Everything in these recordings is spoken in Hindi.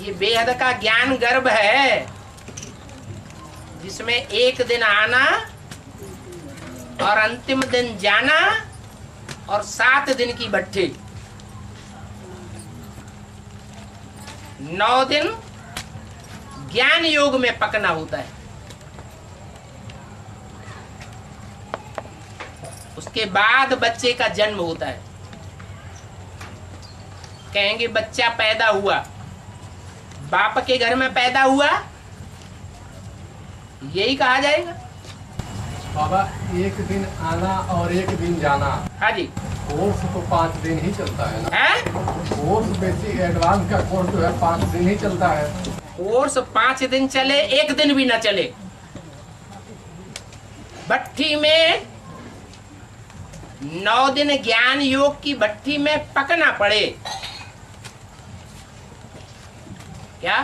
ये बेहद का ज्ञान गर्भ है, जिसमें एक दिन आना और अंतिम दिन जाना और 7 दिन की भट्ठी, 9 दिन ज्ञान योग में पकना होता है। उसके बाद बच्चे का जन्म होता है। कहेंगे बच्चा पैदा हुआ, बाप के घर में पैदा हुआ, यही कहा जाएगा। बाबा, एक दिन आना और एक दिन जाना। हाँ जी। कोर्स तो 5 दिन ही चलता है ना? है? कोर्स बेसिक एडवांस का कोर्स जो है 5 दिन ही चलता है। कोर्स 5 दिन चले, एक दिन भी न चले, भट्ठी में 9 दिन ज्ञान योग की भट्ठी में पकना पड़े। क्या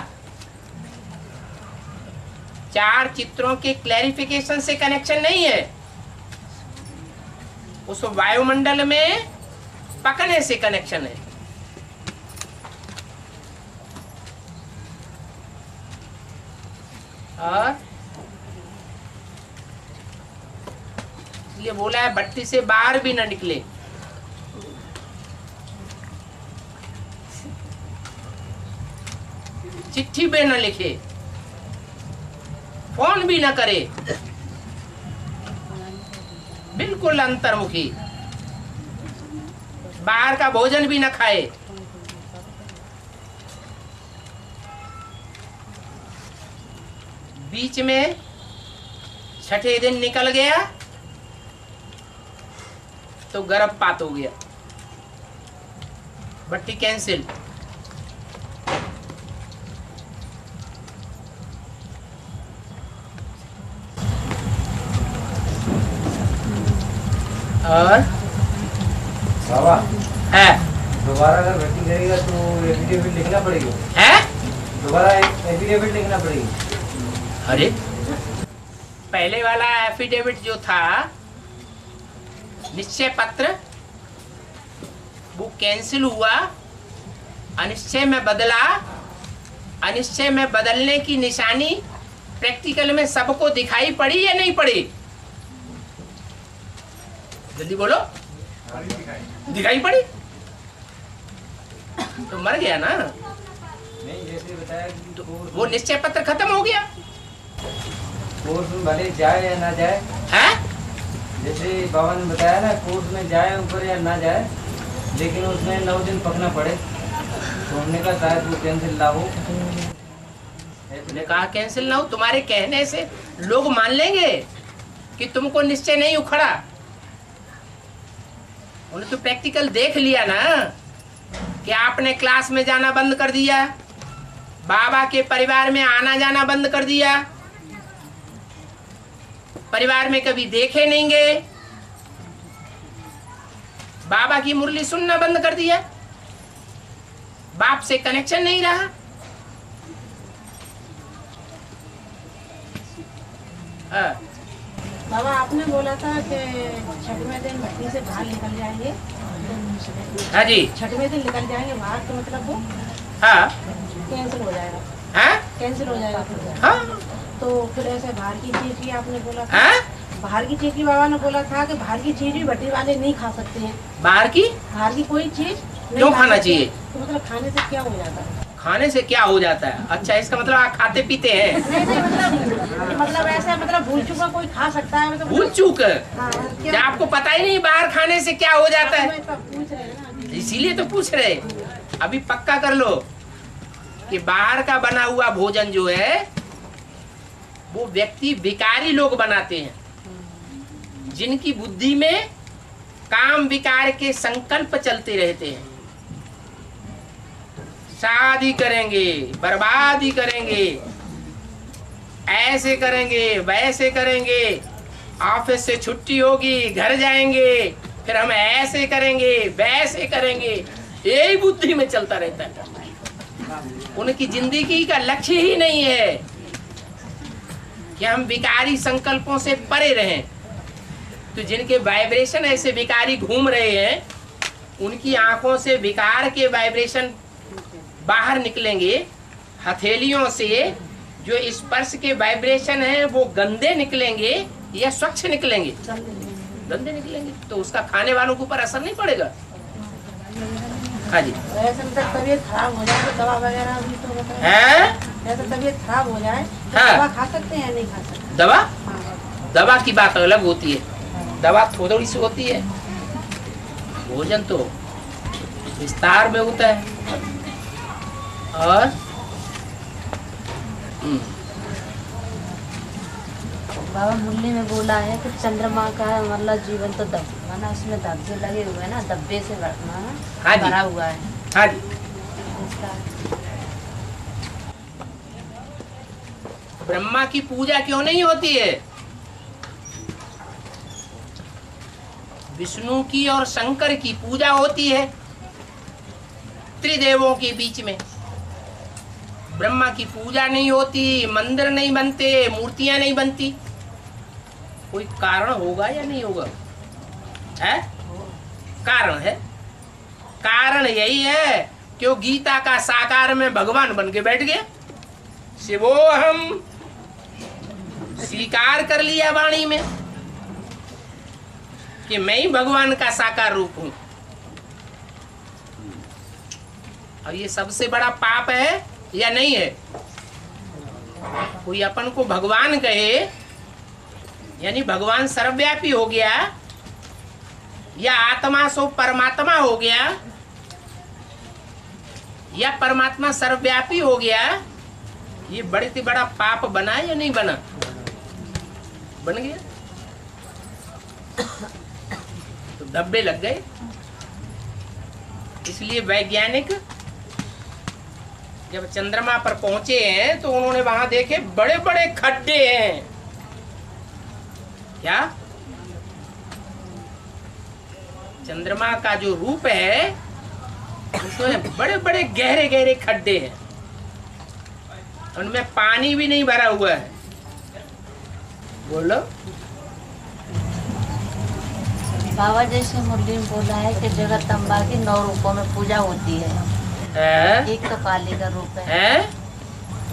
4 चित्रों के क्लैरिफिकेशन से कनेक्शन नहीं है, उस वायुमंडल में पकने से कनेक्शन है। और इसलिए बोला है भट्टी से बाहर भी न निकले। चिट्ठी पे न लिखे, फोन भी न करे, बिल्कुल अंतर्मुखी, बाहर का भोजन भी न खाए। बीच में 6ठे दिन निकल गया तो गर्भपात हो गया, भट्टी कैंसिल। और बाबा है दोबारा अगर भर्ती करेगा तो एफिडेविट लिखना पड़ेगी। है दोबारा एफिडेविट लिखना पड़ेगी। अरे पहले वाला एफिडेविट जो था, निश्चय पत्र, वो कैंसिल हुआ, अनिश्चय में बदला। अनिश्चय में बदलने की निशानी प्रैक्टिकल में सबको दिखाई पड़ी या नहीं पड़ी? जल्दी बोलो। दिखाई पड़ी तो मर गया ना। नहीं, जैसे बताया कि तो वो निश्चय पत्र खत्म हो गया। कोर्स में भले जाए या ना जाए, है जैसे बाबा ने बताया ना, कोर्स में जाए ऊपर या ना जाए, लेकिन उसमें 9 दिन पकना पड़े, तो हमने कहा शायद वो कैंसिल ना हो। ने कहा कैंसिल ना हो, तुम्हारे कहने से लोग मान लेंगे कि तुमको निश्चय नहीं उखड़ा। उन्हें तो प्रैक्टिकल देख लिया ना कि आपने क्लास में जाना बंद कर दिया, बाबा के परिवार में आना जाना बंद कर दिया, परिवार में कभी देखे नहीं गए, बाबा की मुरली सुनना बंद कर दिया, बाप से कनेक्शन नहीं रहा। बाबा आपने बोला था कि 6वें दिन भट्टी से बाहर निकल जाएंगे। हाँ जी। 6वें दिन निकल जाएंगे बाहर, तो मतलब वो हाँ कैंसिल हो जाएगा। हाँ कैंसिल हो जाएगा फिर। हाँ तो फिर ऐसे बाहर की चीज भी आपने बोला था। हाँ? बाहर की चीज भी बाबा ने बोला था कि बाहर की चीज भी भट्टी वाले नहीं खा सकते हैं। बाहर की कोई चीज क्यों खाना चाहिए? तो मतलब खाने से क्या हो जाता है? खाने से क्या हो जाता है? अच्छा, इसका मतलब आप खाते पीते हैं? नहीं, मतलब ऐसा, मतलब भूल चूका कोई खा सकता है, मतलब भूल चूक? हाँ, क्या आपको पता ही नहीं बाहर खाने से क्या हो जाता है? पूछ रहे हैं ना, इसीलिए तो पूछ रहे। अभी पक्का कर लो कि बाहर का बना हुआ भोजन जो है वो व्यक्ति विकारी लोग बनाते हैं, जिनकी बुद्धि में काम विकार के संकल्प चलते रहते हैं। शादी करेंगे, बर्बादी करेंगे, ऐसे करेंगे, वैसे करेंगे, ऑफिस से छुट्टी होगी, घर जाएंगे, फिर हम ऐसे करेंगे, वैसे करेंगे, यही बुद्धि में चलता रहता है। उनकी जिंदगी का लक्ष्य ही नहीं है कि हम विकारी संकल्पों से परे रहें। तो जिनके वाइब्रेशन ऐसे विकारी घूम रहे हैं, उनकी आंखों से विकार के वाइब्रेशन बाहर निकलेंगे, हथेलियों से जो स्पर्श के वाइब्रेशन है वो गंदे निकलेंगे या स्वच्छ निकलेंगे? गंदे निकलेंगे। तो उसका खाने वालों के ऊपर असर नहीं पड़ेगा। हाँ जी। वैसे मतलब तबीयत खराब हो जाए तो दवा वगैरह भी तो बताएं। हैं? वैसे तबीयत खराब हो जाए तो हाँ। दवा खा सकते हैं या नहीं खा सकते? दवा? हाँ। दवा की बात अलग होती है। दवा थोड़ी सी होती है, भोजन तो विस्तार में होता है। और बाबा मुरली में बोला है कि चंद्रमा का मतलब जीवन तो माना उसमें धब्बे लगे हुए हैं ना, धब्बे से हाँ जी। भरा हुआ है। हाँ जी। ब्रह्मा की पूजा क्यों नहीं होती है? विष्णु की और शंकर की पूजा होती है त्रिदेवों के बीच में। ब्रह्मा की पूजा नहीं होती, मंदिर नहीं बनते, मूर्तियां नहीं बनती। कोई कारण होगा या नहीं होगा? है? कारण है। कारण यही है कि वो गीता का साकार में भगवान बन के बैठ गया। शिवो हम स्वीकार कर लिया वाणी में कि मैं ही भगवान का साकार रूप हूं। और ये सबसे बड़ा पाप है या नहीं है? कोई अपन को भगवान कहे यानी भगवान सर्वव्यापी हो गया या आत्मा सो परमात्मा हो गया या परमात्मा सर्वव्यापी हो गया, ये बड़े से बड़ा पाप बना या नहीं बना? बन गया। तो धब्बे लग गए। इसलिए वैज्ञानिक जब चंद्रमा पर पहुंचे हैं तो उन्होंने वहां देखे बड़े बड़े खड्डे हैं। क्या? चंद्रमा का जो रूप है उसमें बड़े बड़े गहरे गहरे खड्डे हैं, उनमें पानी भी नहीं भरा हुआ है। बोलो। बाबा जैसे मुरली में बोला है कि जगदम्बा की 9 रूपों में पूजा होती है। एक तो काली का रूप है।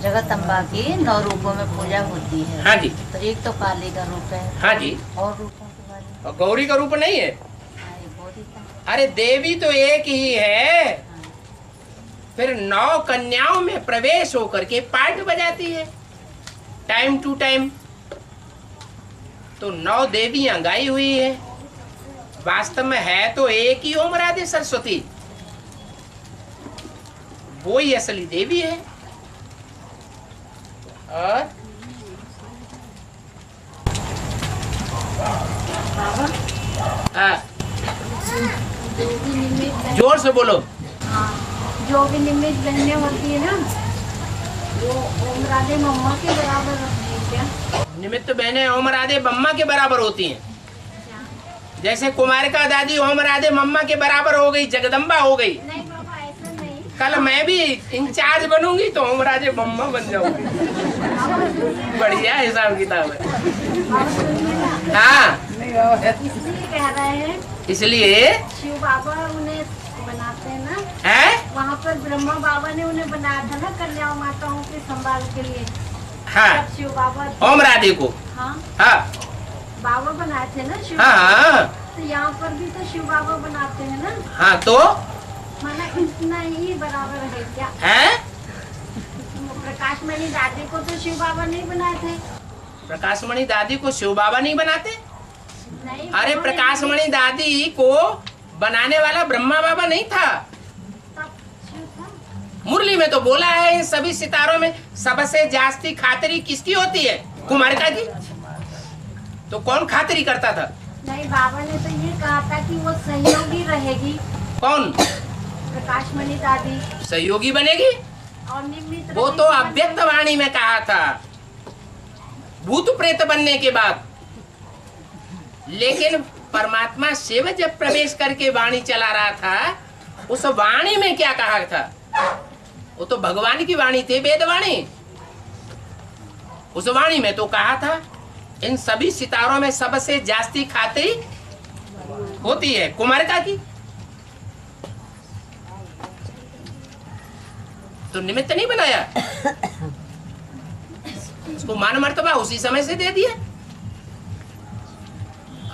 जगदम्बा की 9 रूपों में पूजा होती है। हाँ जी। तो एक तो काली का रूप है। हाँ जी। और रूपों के बारे में? और गौरी का रूप नहीं है? हाँ, ये गौरी का। अरे देवी तो एक ही है, फिर 9 कन्याओं में प्रवेश होकर के पार्ट बजाती है टाइम टू टाइम। तो 9 देवियां गाई हुई है। वास्तव में है तो एक ही ओम राधे सरस्वती, वो ही असली देवी है। और जोर से बोलो। जो भी निमित्त बहनें होती है ना, वो ओम राधे मम्मा के बराबर होती है क्या? निमित्त बहनें ओम राधे मम्मा के बराबर होती हैं। जैसे कुमारिका दादी ओम राधे मम्मा के बराबर हो गई, जगदम्बा हो गई। नहीं बाबा, ऐसा नहीं। कल मैं भी इंचार्ज बनूंगी तो ओम राधे मम्मा बन जाऊंगी। बढ़िया हिसाब किताब है। हाँ, इसलिए कह रहे हैं, इसलिए शिव बाबा उन्हें बनाते हैं ना, है। वहाँ पर ब्रह्मा बाबा ने उन्हें बनाया था ना कन्या माताओं के संभाल के लिए। हाँ, शिव बाबा ओम राधे को। हाँ हाँ बाबा बनाए थे ना शिव हाँ बाबा। हाँ तो यहाँ पर भी तो शिव बाबा बनाते हैं ना, हाँ। तो माना इतना ही बराबर है क्या? है। प्रकाश मणि दादी को तो शिव बाबा नहीं बनाए थे। प्रकाशमणि दादी को शिव बाबा नहीं बनाते? नहीं, अरे प्रकाशमणि दादी को बनाने वाला ब्रह्मा बाबा नहीं था। तब शिव था। मुरली में तो बोला है इन सभी सितारों में सबसे जास्ती खातिरी किसकी होती है? कुमारिका की। तो कौन खातिरी करता था? नहीं, बाबा ने तो ये कहा था कि वो सहयोगी रहेगी। कौन प्रकाश मणि दादी सहयोगी बनेगी? और निमित्त वो तो अव्यक्त वाणी में कहा था, भूत प्रेत बनने के बाद। लेकिन परमात्मा शिव जब प्रवेश करके वाणी चला रहा था, उस वाणी में क्या कहा था? वो तो भगवान की वाणी थी, वेद वाणी। उस वाणी में तो कहा था इन सभी सितारों में सबसे जास्ती खातिरी होती है कुमारिका की। तो निमित्त नहीं बनाया, उसको मान मर्तबा उसी समय से दे दिया।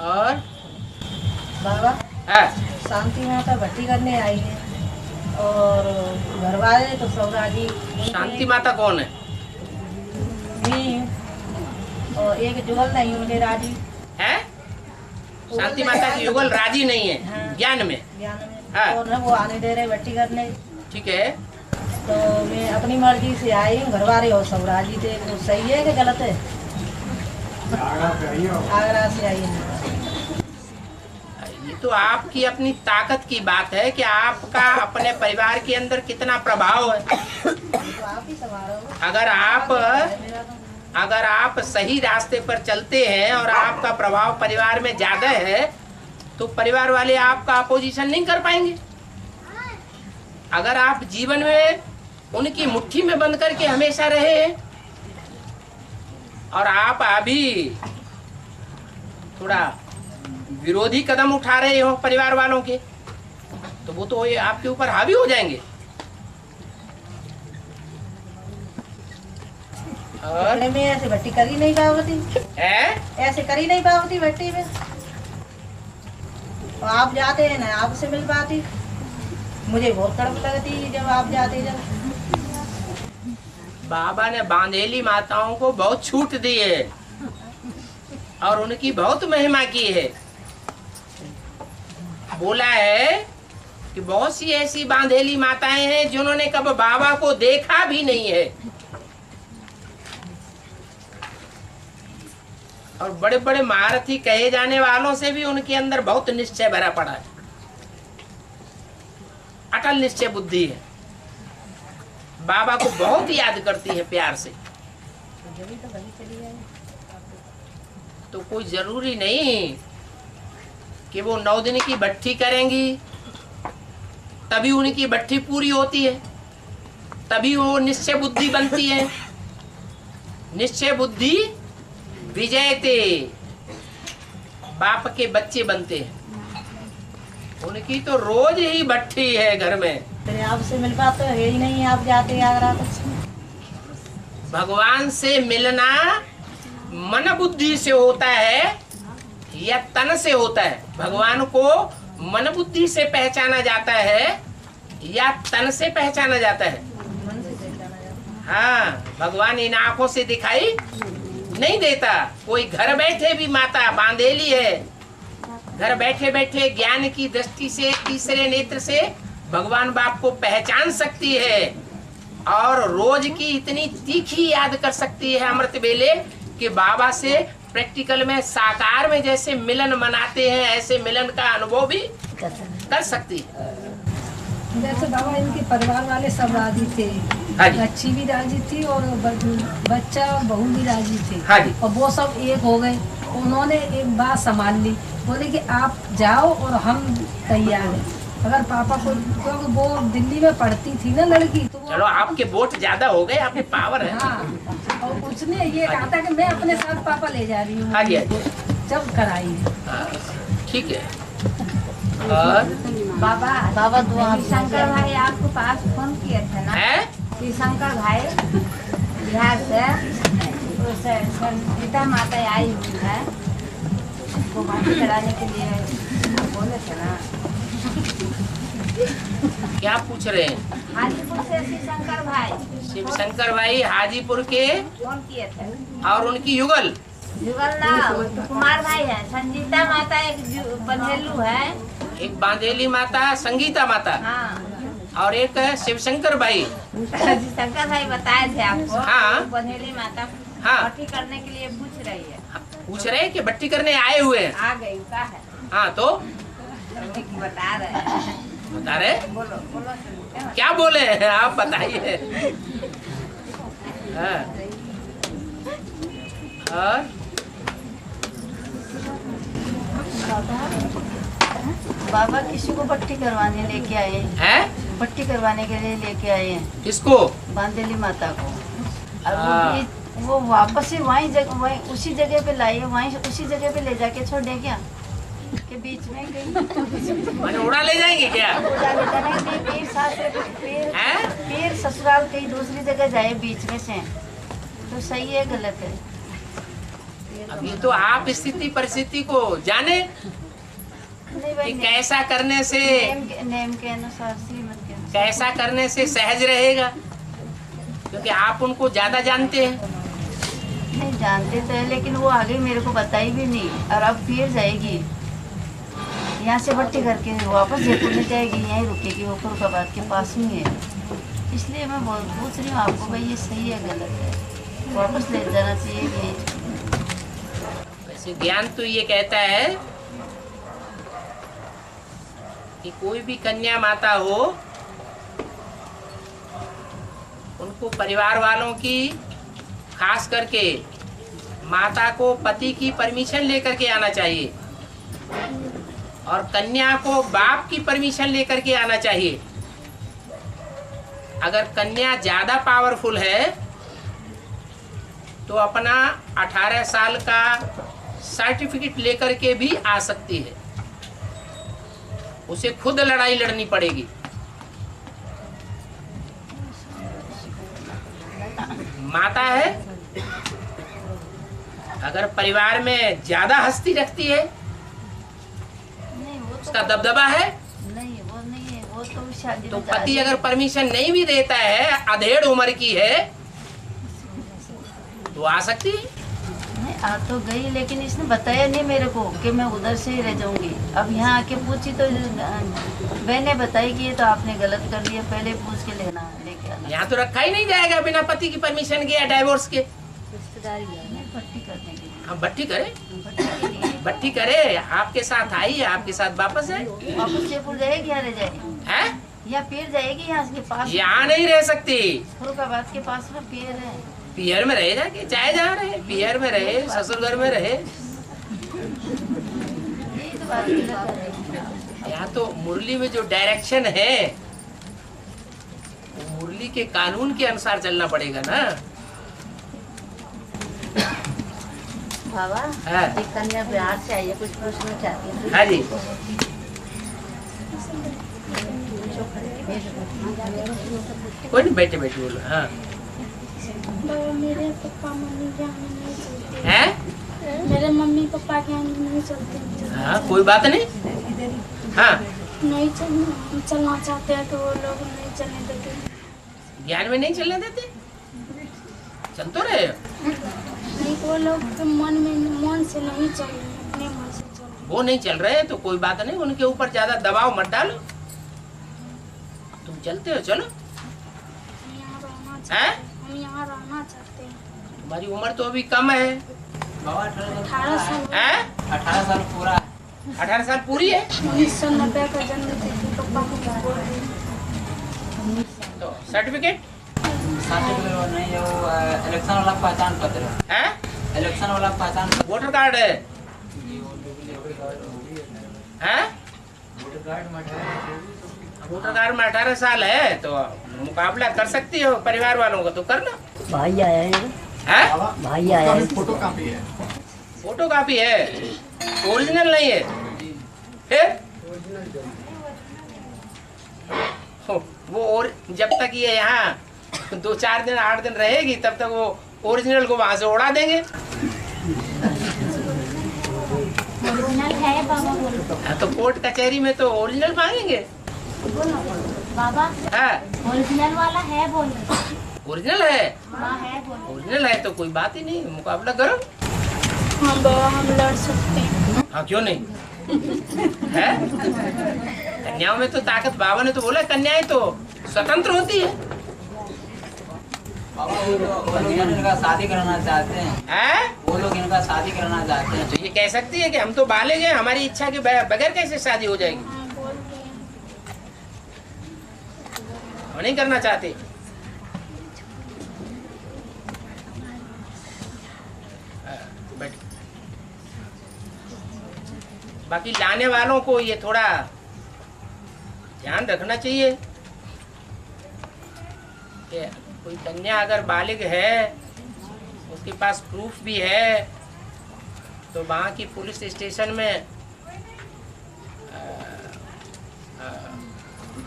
और बाबा शांति माता भट्टी करने आई है और घर वाले तो सौराजी शांति माता कौन है? और एक जुगल नहीं उनके राजी है। शांति माता की युगल राजी नहीं है। हाँ। ज्ञान में हाँ। और न वो आने दे रहे भट्टी करने। ठीक है, तो मैं अपनी मर्जी से आई हूँ, घर वाले और सब राजी थे। वो सही है कि गलत है? आगरा से आई है। ये तो आपकी अपनी ताकत की बात है कि आपका अपने परिवार के अंदर कितना प्रभाव है। तो आप ही संभालो। अगर आप सही रास्ते पर चलते हैं और आपका प्रभाव परिवार में ज्यादा है तो परिवार वाले आपका अपोजिशन नहीं कर पाएंगे। अगर आप जीवन में उनकी मुट्ठी में बंद करके हमेशा रहे हैं और आप अभी थोड़ा विरोधी कदम उठा रहे हो परिवार वालों के, तो वो तो ये आपके ऊपर हावी हो जाएंगे। और में ऐसे भट्टी करी नहीं पावती है, ऐसे करी नहीं पावती भट्टी में। और आप जाते हैं ना, आपसे मिल पाती। मुझे बहुत तड़प लगती जब आप जाते। जब बाबा ने बांधेली माताओं को बहुत छूट दी है और उनकी बहुत महिमा की है। बोला है कि बहुत सी ऐसी बांधेली माताएं हैं जिन्होंने कब बाबा को देखा भी नहीं है और बड़े बड़े महारथी कहे जाने वालों से भी उनके अंदर बहुत निश्चय भरा पड़ा है, अटल निश्चय बुद्धि है। बाबा को बहुत याद करती है प्यार से। तो कोई जरूरी नहीं कि वो 9 दिन की भट्ठी करेंगी तभी उनकी भट्ठी पूरी होती है, तभी वो निश्चय बुद्धि बनती है। निश्चय बुद्धि विजयते, बाप के बच्चे बनते हैं। उनकी तो रोज ही भट्ठी है घर में। फिर आपसे मिल पाते है ही नहीं, आप जाते आगरा तक। भगवान से मिलना मन बुद्धि से होता है या तन से होता है? भगवान को मन बुद्धि से पहचाना जाता है या तन से पहचाना जाता है? हाँ, भगवान इन आंखों से दिखाई नहीं देता। कोई घर बैठे भी माता बांधेली है, घर बैठे बैठे ज्ञान की दृष्टि से तीसरे नेत्र से भगवान बाप को पहचान सकती है और रोज की इतनी तीखी याद कर सकती है अमृत वेले कि बाबा से प्रैक्टिकल में साकार में जैसे मिलन मनाते हैं ऐसे मिलन का अनुभव भी कर सकती है। जैसे बाबा इनके परिवार वाले सब राजी थे, बच्ची भी राजी थी और बच्चा और बहू भी राजी थे। हाँ जी। और वो सब एक हो गए। उन्होंने एक बात संभाल ली, बोले कि आप जाओ और हम तैयार हैं। अगर पापा को, क्योंकि वो दिल्ली में पढ़ती थी ना लड़की, तो चलो आपके वोट ज्यादा हो गए, आपके पावर है। हाँ, और उसने ये कहा था कि मैं अपने साथ पापा ले जा रही हूँ। हाँ जी, जब कराई। ठीक है। और बाबा दुआ शंकर भाई आपको पास फोन किए थे ना? है कि शंकर भाई बिहार से सीता माता आई हुई है, उसको बात कराने के लिए बोले थे ना। क्या पूछ रहे हैं? हाजीपुर से शिवशंकर भाई, शिवशंकर भाई हाजीपुर के फोन किए थे। और उनकी युगल जुगल ना कुमार भाई है, संजीता माता एक बंधेलू है, एक बांधेली माता संगीता माता हाँ, और एक है शिवशंकर भाई। शंकर भाई बताए थे आपको। हाँ। बंधेली माता हाँ। भट्टी करने के लिए पूछ रही है। पूछ रहे हैं कि भट्टी करने आए हुए हैं। आ गई का है, हाँ तो बता रहे हैं। बता रहे? बोलो बोलो सुनते हैं। क्या बोले हैं आप बताइए। हाँ। और बाबा किसी को पट्टी करवाने लेके आए हैं? पट्टी करवाने के लिए लेके आए हैं किसको? बांधेली माता को। और हाँ। वो वापस से वहीं उसी जगह पे लाए, वहीं उसी जगह पे ले जाके छोड़ दे क्या कि बीच में गई। मैंने उड़ा ले जाएंगे क्या? पूजा लेता नहीं, पीर सास हैं? पीर ससुराल कहीं दूसरी जगह जाए बीच में से, तो सही है गलत है? अब ये तो आप स्थिति परिस्थिति को जाने नहीं कि भाई, कैसा करने से, नेम के अनुसार, श्रीमत के अनुसार। कैसा करने से सहज रहेगा, क्योंकि आप उनको ज्यादा जानते हैं। नहीं जानते तो है, लेकिन वो आगे मेरे को बताई भी नहीं, और अब फिर जाएगी यहाँ से भट्टी करके वापस जयपुर में जाएगी, यहीं रुकेगी, वो फरुखाबाद के पास में है। इसलिए मैं पूछ रही हूँ आपको, भाई ये सही है गलत है, वापस ले जाना चाहिए यही? वैसे ज्ञान तो ये कहता है कि कोई भी कन्या माता हो, उनको परिवार वालों की, खास करके माता को पति की परमिशन लेकर के आना चाहिए, और कन्या को बाप की परमिशन लेकर के आना चाहिए। अगर कन्या ज्यादा पावरफुल है तो अपना 18 साल का सर्टिफिकेट लेकर के भी आ सकती है, उसे खुद लड़ाई लड़नी पड़ेगी। माता है, अगर परिवार में ज्यादा हस्ती रखती है, नहीं वो उसका दबदबा है, नहीं, वो नहीं है, वो तो शादी तो में पति जा- अगर परमिशन नहीं भी देता है, अधेड़ उम्र की है, तो आ सकती है। नहीं आ तो गई, लेकिन इसने बताया नहीं मेरे को कि मैं उधर से ही रह जाऊंगी। अब यहाँ आके पूछी तो बहने बताई कि ये तो आपने गलत कर दिया, पहले पूछ के लेना, लेके आना। यहाँ तो रखा ही नहीं जाएगा बिना पति की परमिशन के या डाइवोर्स के। नहीं, भट्टी करने के लिए, हम भट्टी करे, भट्टी के लिए भट्टी करे, आपके साथ आई है, आपके साथ वापस है, वापस जयपुर जाएगी, यहाँ रह जाएगी, हैं? या फिर जाएगी यहाँ के पास, यहाँ नहीं रह सकती, फरुखाबाद के पास में पियर है। पियर में रहे जाके, चाहे जहाँ रहे, पियर में रहे, ससुर घर में रहे। यही तो बात गलत है। यहाँ तो मुरली में जो डायरेक्शन है, वो मुरली के कानून के अनुसार चलना पड़ेगा ना। बाबा, हाँ। एक कन्या बिहार से आई है, कुछ पूछना चाहती है। हाँ जी, कोई नहीं, बैठे बैठे बोलो। हाँ, बाबा मेरे पापा मम्मी के आने नहीं चलते, हैं? मेरे मम्मी पापा के आने नहीं चलते, हाँ, कोई बात नहीं। हाँ, नहीं चलना चाहते हैं तो वो लोग नहीं चलने देते। ज्ञान में नहीं चलने देते, चल तो रहे हो। नहीं, वो लोग मन से नहीं चल रहे, अपने मन से चल रहे। वो नहीं चल रहे तो कोई बात नहीं, उनके ऊपर ज्यादा दबाव मत डालो। तुम चलते हो, चलो। हम यहाँ रहना चाहते हैं? हम यहाँ रहना चाहते हैं। तुम्हारी उम्र तो अभी कम है, 18 साल हैं? 18 साल पूरा। 18 साल पूरी है 1990 का जन्म तिथि पापा को तो सर्टिफिकेट सर्टिफिकेट नहीं है, वो इलेक्शन वाला पहचान पत्र है। है, इलेक्शन वाला पहचान पत्र। वोटर कार्ड है, हैं? वोटर कार्ड में 18 साल है तो मुकाबला कर सकती हो, परिवार वालों का तो करना। भाई आया है, हैं? भाई आया है। फोटो कापी है। फोटो कॉपी है, ओरिजिनल नहीं है। फिर वो और जब तक ये यहाँ 2-4 दिन 8 दिन रहेगी, तब तक वो ओरिजिनल को वहां से उड़ा देंगे। ओरिजिनल है बाबा, बोलो हाँ, तो कोर्ट कचहरी में तो ओरिजिनल मांगेंगे। बाबा, हाँ, ओरिजिनल वाला है, बोलो। ओरिजिनल है, हाँ है, बोलो। ओरिजिनल है तो कोई बात ही नहीं, मुकाबला करो। हाँ बाबा, हम लड़ सकते हैं। हाँ, क्यों नहीं है? कन्याओं में तो ताकत, बाबा ने तो बोला कन्याएं तो स्वतंत्र होती है। बाबा वो लोग इनका शादी कराना चाहते हैं, हैं? वो लोग इनका शादी कराना चाहते हैं। तो ये कह सकती है कि हम तो बालिग हैं, हमारी इच्छा के बगैर कैसे शादी हो जाएगी? हाँ बोल रहे हैं। हम नहीं करना चाहते। बैठ। बाकी लाने वालों को ये थोड़ा ध्यान रखना चाहिए कि कोई कन्या अगर बालिग है, उसके पास प्रूफ भी है, तो वहाँ की पुलिस स्टेशन में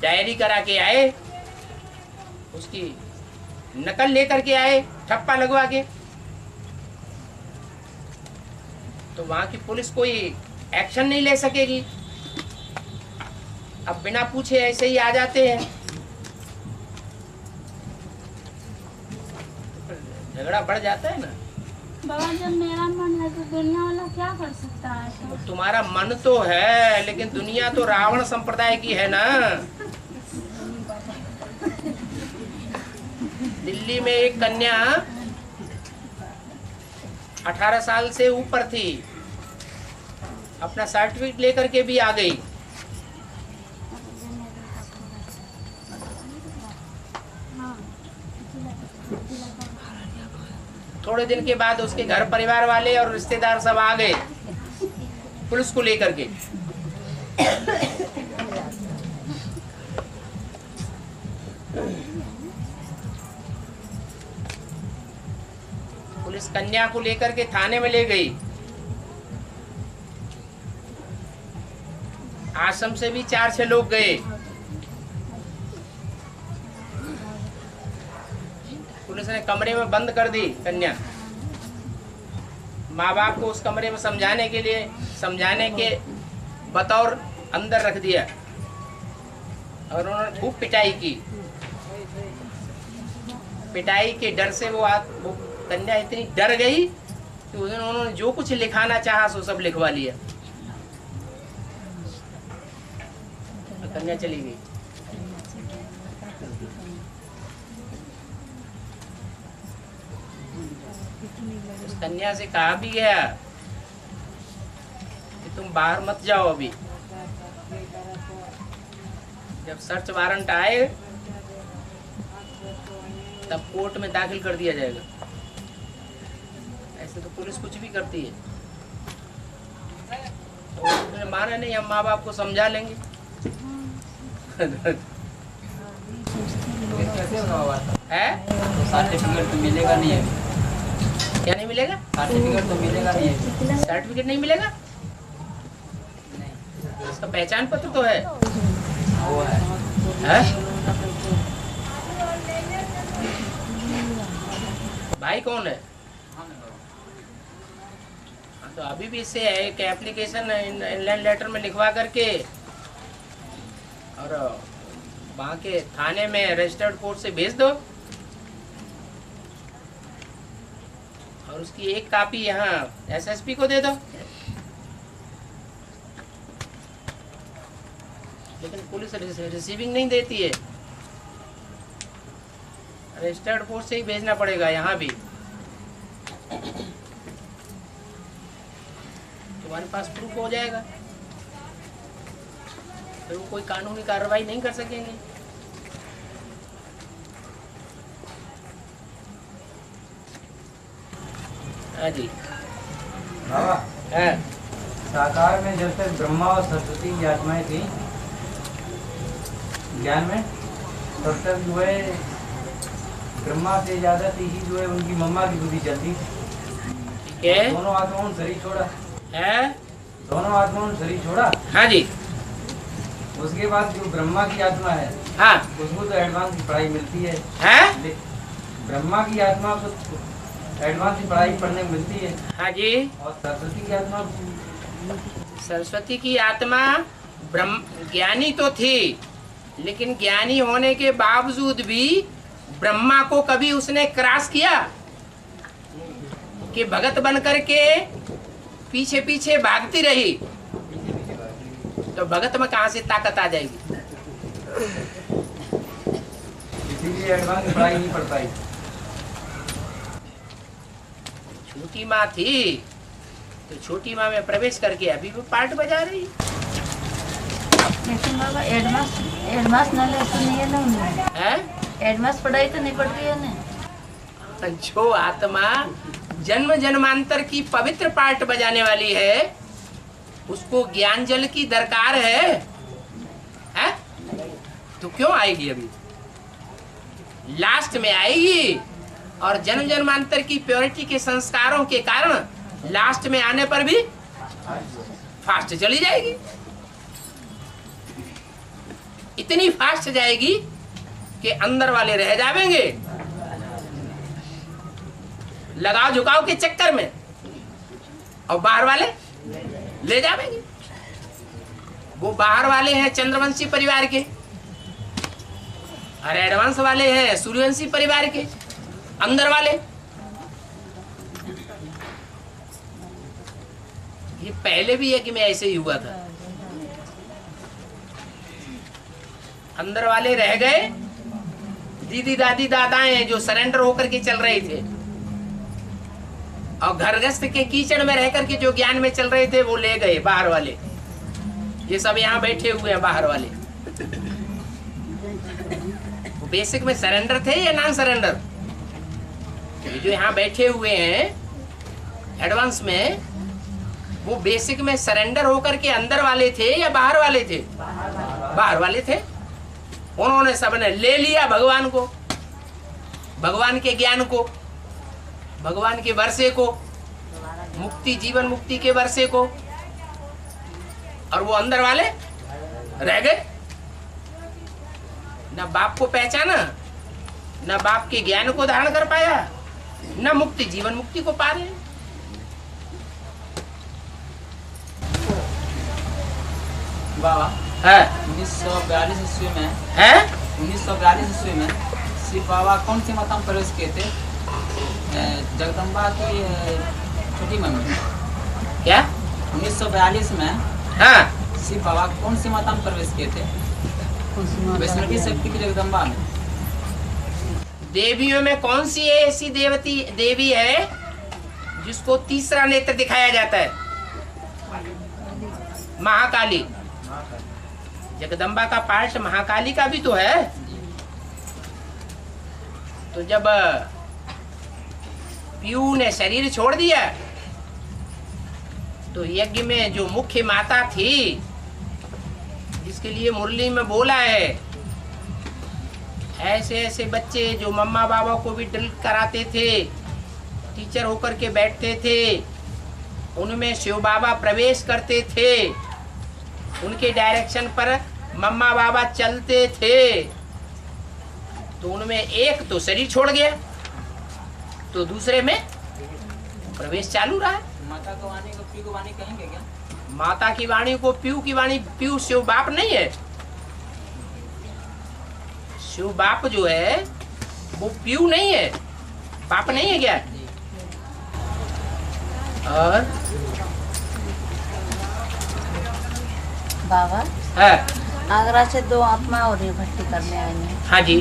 डायरी करा के आए, उसकी नकल लेकर के आए ठप्पा लगवा के, तो वहां की पुलिस कोई एक्शन नहीं ले सकेगी। अब बिना पूछे ऐसे ही आ जाते हैं, झगड़ा बढ़ जाता है ना। बाबा जब मेरा मन है तो दुनिया वाला क्या कर सकता है? तो तुम्हारा मन तो है, लेकिन दुनिया तो रावण संप्रदाय की है ना। दिल्ली में एक कन्या 18 साल से ऊपर थी, अपना सर्टिफिकेट लेकर के भी आ गई। थोड़े दिन के बाद उसके घर परिवार वाले और रिश्तेदार सब आ गए पुलिस को लेकर के। पुलिस कन्या को लेकर के थाने में ले गई। आश्रम से भी 4-6 लोग गए। पुलिस ने कमरे में बंद कर दी कन्या। माँ बाप को उस कमरे में समझाने के बतौर अंदर रख दिया और उन्होंने खूब पिटाई की। पिटाई के डर से वो कन्या इतनी डर गई कि उन्होंने जो कुछ लिखाना चाहा सो सब लिखवा लिया। कन्या चली गई। उस कन्या से कहा भी गया कि तुम बाहर मत जाओ अभी, जब सर्च वारंट आए तब कोर्ट में दाखिल कर दिया जाएगा। ऐसे तो पुलिस कुछ भी करती है। तो उसने माना नहीं, हम माँ बाप को समझा लेंगे। है सर्टिफिकेट तो मिलेगा नहीं है। क्या नहीं मिलेगा? सर्टिफिकेट तो मिलेगा नहीं है। सर्टिफिकेट नहीं मिलेगा? इसका पहचान पत्र तो है। वो है। भाई कौन है? तो अभी भी इससे एक एप्लीकेशन इनलैंड लेटर में लिखवा करके और वहाँ के थाने में रजिस्टर्ड कोर्ट से भेज दो और उसकी एक कॉपी यहाँ एसएसपी को दे दो। लेकिन पुलिस रिसीविंग नहीं देती है, रजिस्टर्ड कोर्ट से ही भेजना पड़ेगा। यहाँ भी तुम्हारे पास प्रूफ हो जाएगा, फिर वो कोई कानूनी कार्रवाई नहीं कर सकेंगे। हाँ जी बाबा है। साकार में जब तक ब्रह्मा और सरस्वती की आत्माएं थी ज्ञान में, तब तक जो है ब्रह्मा से ज्यादा तीखी जो है उनकी मम्मा की बुद्धि चलती। ठीक है। दोनों आत्माओं ने शरीर छोड़ा है। दोनों आत्माओं ने शरीर छोड़ा। हाँ जी। उसके बाद जो ब्रह्मा की आत्मा है, हाँ, उसको तो एडवांस की पढ़ाई मिलती है। ब्रह्मा की आत्मा को एडवांस की पढ़ाई पढ़ने को मिलती है। हाँ जी। और सरस्वती की आत्मा, सरस्वती की आत्मा ब्रह्म ज्ञानी तो थी, लेकिन ज्ञानी होने के बावजूद भी ब्रह्मा को कभी उसने क्रॉस किया कि भगत बन करके पीछे पीछे भागती रही, तो भगत में कहां से ताकत आ जाएगी? इसीलिए एडवांस की पढ़ाई नहीं पढ़ पाई। छोटी माँ थी तो छोटी माँ में प्रवेश करके अभी भी पार्ट बजा रही। लेकिन बाबा एडवांस नॉलेज तो नहीं है ना उन्हें। है? एडवांस पढ़ाई तो नहीं पढ़ रही है ना। जो आत्मा जन्म जन्मांतर की पवित्र पार्ट बजाने वाली है, उसको ज्ञान जल की दरकार है? तो क्यों आएगी? अभी लास्ट में आएगी और जन्म जन्मांतर की प्योरिटी के संस्कारों के कारण लास्ट में आने पर भी फास्ट चली जाएगी। इतनी फास्ट जाएगी कि अंदर वाले रह जाएंगे लगाव झुकाव के चक्कर में, और बाहर वाले ले जाएंगे। वो बाहर वाले हैं चंद्रवंशी परिवार के, और एडवांस वाले हैं सूर्यवंशी परिवार के। अंदर वाले ये पहले भी है कि मैं ऐसे ही हुआ था। अंदर वाले रह गए, दीदी दादी दादाएं जो सरेंडर होकर के चल रहे थे, और घरगस्त के कीचड़ में रह करके जो ज्ञान में चल रहे थे वो ले गए बाहर वाले। ये सब यहाँ बैठे हुए हैं बाहर वाले। वो बेसिक में सरेंडर थे या नॉन सरेंडर? ये जो यहाँ बैठे हुए हैं एडवांस में, वो बेसिक में सरेंडर होकर के अंदर वाले थे या बाहर वाले थे? बाहर वाले थे। उन्होंने सबने ले लिया भगवान को, भगवान के ज्ञान को, भगवान के वर्षे को, मुक्ति जीवन मुक्ति के वर्षे को, और वो अंदर वाले रह गए। न बाप को पहचाना, न बाप के ज्ञान को धारण कर पाया, न मुक्ति जीवन मुक्ति को पा रहे। बाबा है 1942 ईस्वी में है 1942 ईस्वी में श्री बाबा कौन सी माता में प्रवेश किए थे? जगदम्बा की छोटी मम्मी। क्या 1942 में हाँ श्री बाबा कौन सी माता में प्रवेश किए थे? वैष्णवी शक्ति की जगदम्बा में। देवियों में कौन सी ऐसी देवी है जिसको तीसरा नेत्र दिखाया जाता है? महाकाली। जगदम्बा का पार्ट महाकाली का भी तो है। तो जब पीयू ने शरीर छोड़ दिया तो यज्ञ में जो मुख्य माता थी, जिसके लिए मुरली में बोला है, ऐसे ऐसे बच्चे जो मम्मा बाबा को भी ड्रिल कराते थे, टीचर होकर के बैठते थे, उनमें शिव बाबा प्रवेश करते थे, उनके डायरेक्शन पर मम्मा बाबा चलते थे। तो उनमें एक तो शरीर छोड़ गया, तो दूसरे में प्रवेश चालू रहा। माता की वाणी को पीयू की वाणी कहेंगे क्या? माता की वाणी को पीयू की वाणी, पीयू शिव बाप नहीं है। शिव बाप जो है वो पीयू नहीं है, बाप नहीं है क्या? और बाबा है आगरा से 2 आत्मा और ये भट्टी करने आई हैं। हाँ जी,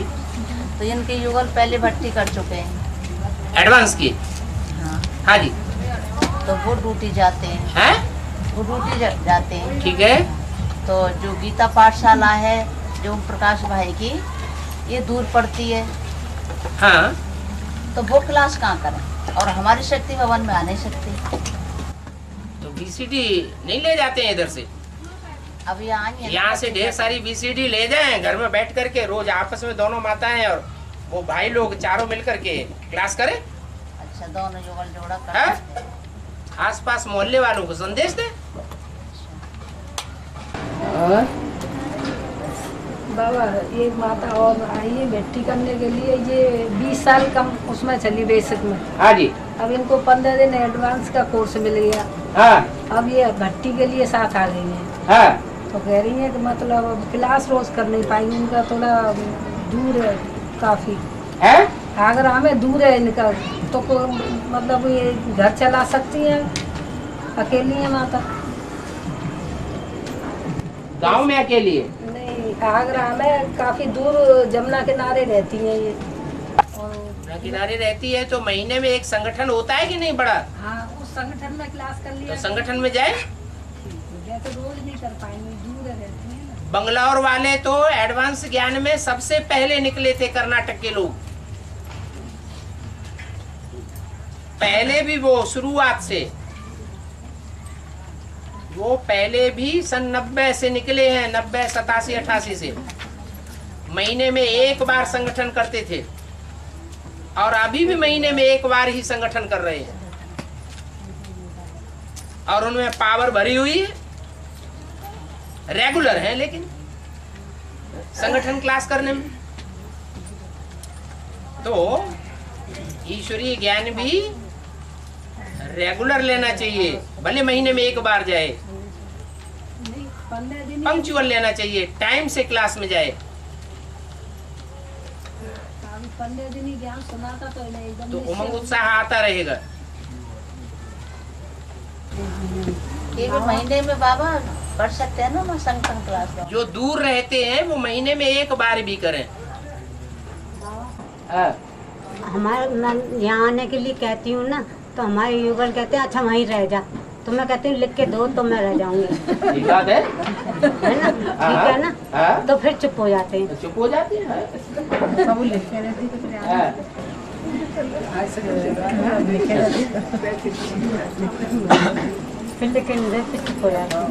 तो इनके युगल पहले भट्टी कर चुके हैं। एडवांस की। हाँ हाँ जी। तो वो ड्यूटी जाते हैं। हैं? वो ड्यूटी जाते हैं। ठीक है। तो जो गीता पाठशाला है जो प्रकाश भाई की, ये दूर पड़ती है। हाँ। तो वो क्लास कहाँ करें, और हमारी शक्ति भवन में आ नहीं सकती। तो बीसीडी नहीं ले जाते हैं इधर से? अब यहाँ से ढेर सारी बीसीडी ले जाएं, घर में बैठ करके रोज आपस में दोनों माताएं और वो भाई लोग चारों मिल करके क्लास करें। अच्छा, दोनों जुगल जोड़ा है? कर आसपास मोहल्ले वालों को संदेश दे। बाबा एक माता और आई है भट्टी करने के लिए, ये 20 साल कम उसमें चली बेसिक में। हाँ जी। अब इनको 15 दिन एडवांस का कोर्स मिल गया। हाँ। अब ये भट्टी के लिए साथ आ गई हैं। हाँ। तो कह रही है कि मतलब क्लास रोज कर नहीं पाएंगी, इनका थोड़ा दूर है काफी है? आगरा में दूर है इनका, तो मतलब ये घर चला सकती हैं, अकेली है माता। गांव में अकेली है? नहीं, आगरा में काफी दूर जमुना किनारे रहती हैं ये। जमुना किनारे रहती है तो महीने में एक संगठन होता है कि नहीं बड़ा? हाँ, उस संगठन में क्लास कर लिया तो संगठन में जाए। तो रोज नहीं कर पाएंगे, दूर रहती है ना। बंगलौर वाले तो एडवांस ज्ञान में सबसे पहले निकले थे, कर्नाटक के लोग। पहले भी वो शुरुआत से, वो पहले भी सन 90 से निकले हैं, 90, 87, 88 से महीने में एक बार संगठन करते थे, और अभी भी महीने में एक बार ही संगठन कर रहे हैं, और उनमें पावर भरी हुई है, रेगुलर है। लेकिन संगठन क्लास करने में। तो ईश्वरीय ज्ञान भी रेगुलर लेना चाहिए, भले महीने में एक बार जाए, 15 दिन पंक्चुअल लेना चाहिए, टाइम से क्लास में जाए। 15 दिन ही ज्ञान सुनाता तो एकदम तो उमंग उत्साह आता रहेगा। एक महीने में बाबा पढ़ सकते हैं ना मैं संगठन क्लास में। जो दूर रहते हैं वो महीने में एक बार भी करें। हमारे यहाँ आने के लिए कहती हूँ ना, तो हमारे युगल कहते हैं अच्छा वहीं रह जा, तो मैं कहती हूँ लिख के दो तो मैं रह जाऊंगी। ठीक है ना, ठीक है ना, तो फिर चुप हो जाते हैं। चुप हो जाते हैं। फिर लेकिन चुप हो जाते हैं।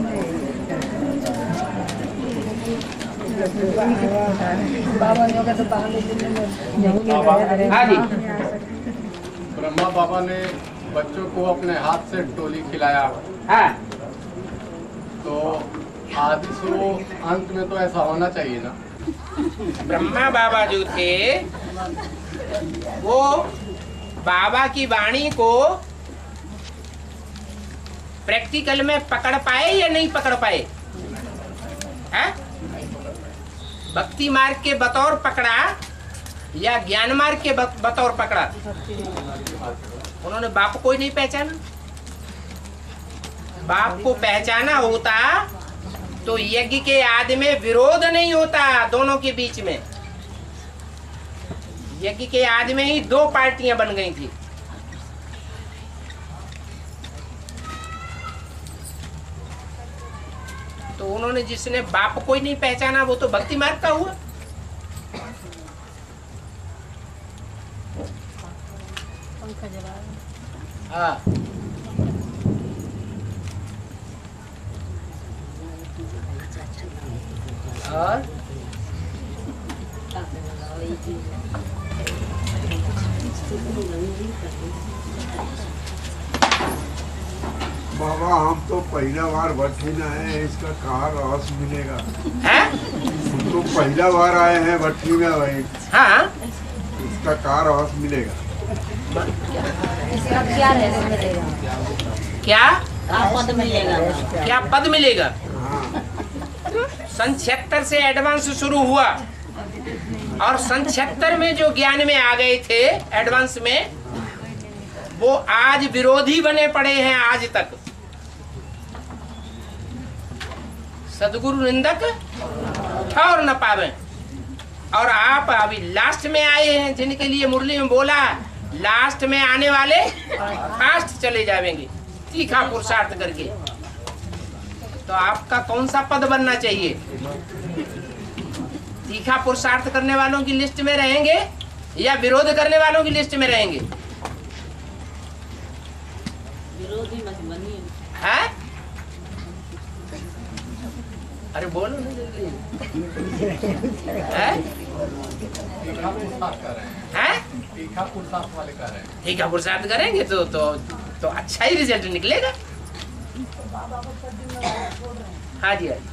बाबा ने कहा तो बाहर हाँ जी। ब्रह्मा बाबा ने बच्चों को अपने हाथ से टोली खिलाया, हाँ। तो आदि से अंत में तो ऐसा होना चाहिए ना। ब्रह्मा बाबा जो थे वो बाबा की वाणी को प्रैक्टिकल में पकड़ पाए या नहीं पकड़ पाए? है? भक्ति मार्ग के बतौर पकड़ा या ज्ञान मार्ग के बतौर पकड़ा? उन्होंने बाप को ही नहीं पहचाना। बाप को पहचाना होता तो यज्ञ के आदि में विरोध नहीं होता दोनों के बीच में। यज्ञ के आदि में ही दो पार्टियां बन गई थी। तो उन्होंने जिसने बाप को ही नहीं पहचाना वो तो भक्ति मार्ग का हुआ। हाँ। और बाबा हम तो पहला बार भट्टी में आए हैं, इसका कहाँ रस मिलेगा? है? हम तो पहला बार आए हैं भट्टी में भाई। हाँ। इसका कहाँ रस मिलेगा? इसका क्या रस मिलेगा? क्या पद मिलेगा? क्या पद मिलेगा? हाँ। सन 76 से एडवांस शुरू हुआ और सन 76 में जो ज्ञान में आ गए थे एडवांस में, वो आज विरोधी बने पड़े हैं आज तक। सदगुरु निंदक और न पावे। और आप अभी लास्ट में आए हैं, जिनके लिए मुरली में बोला लास्ट में आने वाले फास्ट चले जाएंगे तीखा पुरुषार्थ करके। तो आपका कौन सा पद बनना चाहिए? तीखा पुरुषार्थ करने वालों की लिस्ट में रहेंगे या विरोध करने वालों की लिस्ट में रहेंगे? विरोधी मत बनिए। है? अरे बोलो ना जल्दी। है? तीखा पुरुषार्थ कर रहे हैं। है? तीखा पुरुषार्थ वाले कर रहे हैं। तीखा पुरुषार्थ करेंगे तो अच्छा ही रिजल्ट निकलेगा। हाँ जी, हाँ जी।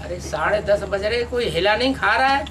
अरे 10:30 बज रहे, कोई हिला नहीं खा रहा है।